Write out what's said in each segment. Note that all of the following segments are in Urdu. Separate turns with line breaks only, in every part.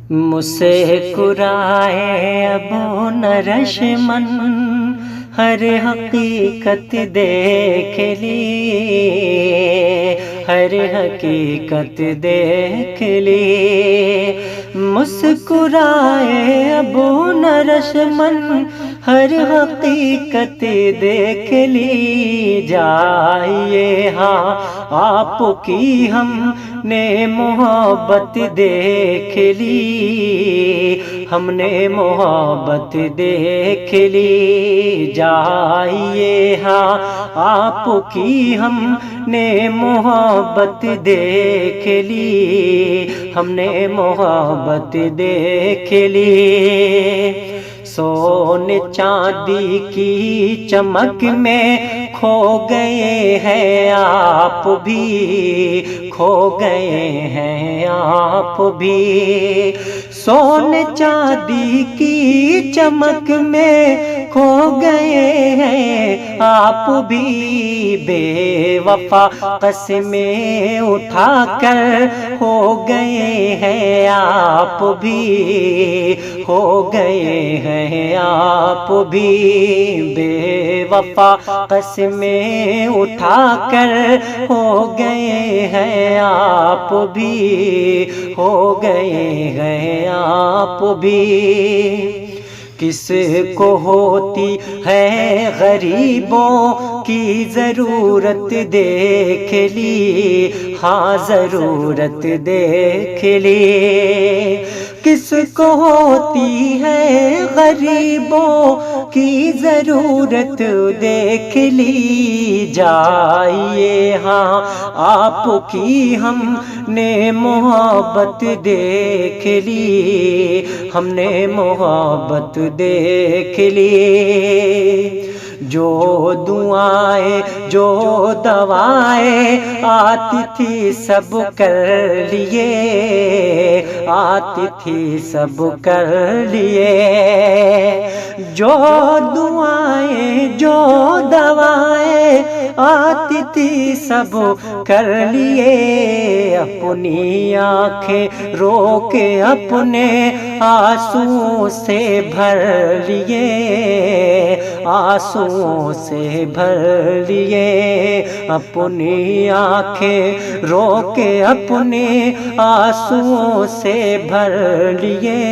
مسکرائے ابو نرشمن، ہر حقیقت دیکھ لی، ہر حقیقت دیکھ لی۔ مسکرائے ابو نرشمن، ہر حقیقت دیکھ لی۔ جائیے ہاں آپ کی ہم نے محبت دیکھ لی، ہم نے محبت دیکھ لی۔ جائیے ہاں آپ کی ہم نے محبت دیکھ لی، ہم نے محبت دیکھ لی۔ سونے چاندی کی چمک میں کھو گئے ہیں آپ بھی، کھو گئے ہیں آپ بھی۔ سونے چاندی کی چمک میں کھو گئے ہیں آپ بھی۔ بے وفا قسمیں اٹھا کر ہو گئے ہیں آپ بھی، ہو گئے ہیں آپ بھی۔ بے وفا قسمیں اٹھا کر ہو گئے ہیں آپ بھی، ہو گئے ہیں آپ بھی۔ کس کو ہوتی ہے غریبوں کی ضرورت دیکھ لی، ہاں ضرورت دیکھ لی۔ کس کو ہوتی ہے غریبوں کی ضرورت دیکھ لی۔ جائیے ہاں آپ کی ہم نے محبت دیکھ لی، ہم نے محبت دیکھ لی۔ جو دعائیں جو دوائیں آتی تھی سب کر لیے، آتی تھی سب کر لیے۔ جو دعائیں جو دوائیں آتی تھی سب کر لیے۔ اپنی آنکھیں رو کے اپنے آنسوؤں سے بھر لیے، آنسوؤں سے بھر لیے۔ اپنی آنکھیں رو کے اپنے آنسوؤں سے بھر لیے،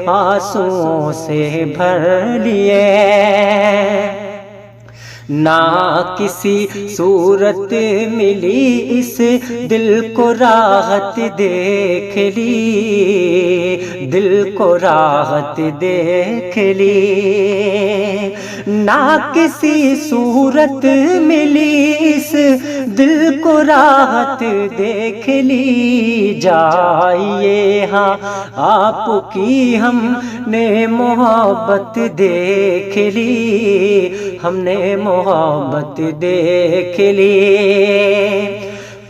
آنسوؤں سے بھر لیے۔ نہ کسی صورت ملی اس دل کو راحت دیکھ لی، دل کو راحت دیکھ لی۔ نہ کسی صورت ملی اس دل کو راحت دیکھ لی۔ جائیے ہاں آپ کی ہم نے محبت دیکھ لی، ہم نے محبت دیکھ لی۔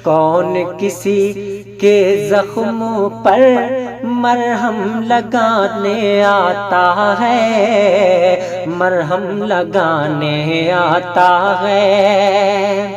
کون کسی کے زخم پر مرہم لگانے آتا ہے، مرہم لگانے آتا ہے۔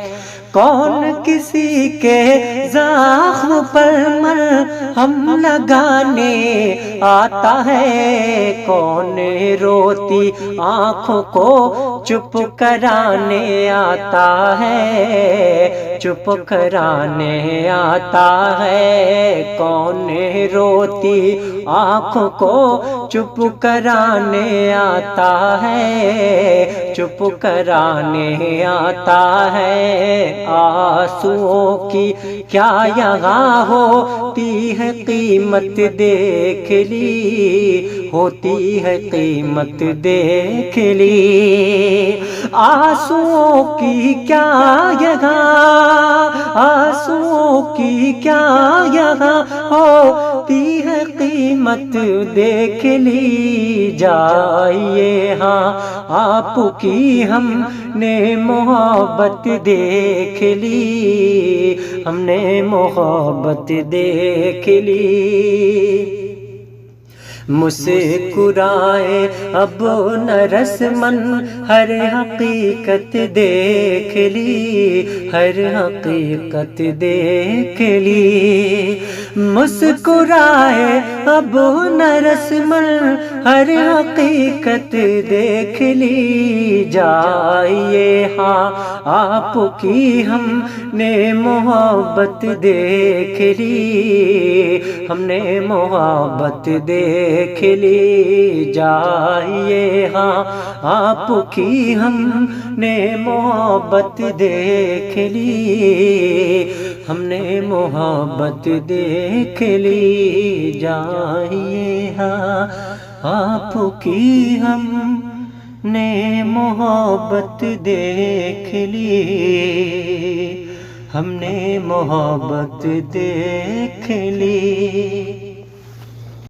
کون کسی کے زخم پر مرہم لگانے آتا ہے۔ کون روتی آنکھوں کو چپ کرانے آتا ہے، چپ کرانے آتا ہے۔ کون روتی آنکھوں کو چپ کرانے آتا ہے، چپ کرانے آتا ہے۔ آنسوؤں کی کیا یہاں ہوتی ہے قیمت دیکھ لی، ہوتی ہے قیمت دیکھ لی۔ آنسوؤں کی کیا یہاں، آنسوؤں کی کیا یہاں ہوتی ہے قیمت دیکھ لی۔ جائیے ہاں آپ کی ہم نے محبت دیکھ لی، ہم نے محبت دیکھ لی۔ مسکرائے ابو نرشمن، ہر حقیقت دیکھ لی، ہر حقیقت دیکھ لی۔ مسکرائے اب نہ رسمن ہر حقیقت دیکھ لی جائیے، ہاں آپ کی ہم نے محبت دیکھ لی، ہم نے محبت دیکھ لی جائیے، ہاں آپ کی ہم نے محبت دیکھ لی، ہم نے محبت دیکھ لی جائیے، ہاں آپ کی ہم نے محبت دیکھ لی، ہم نے محبت دیکھ لی۔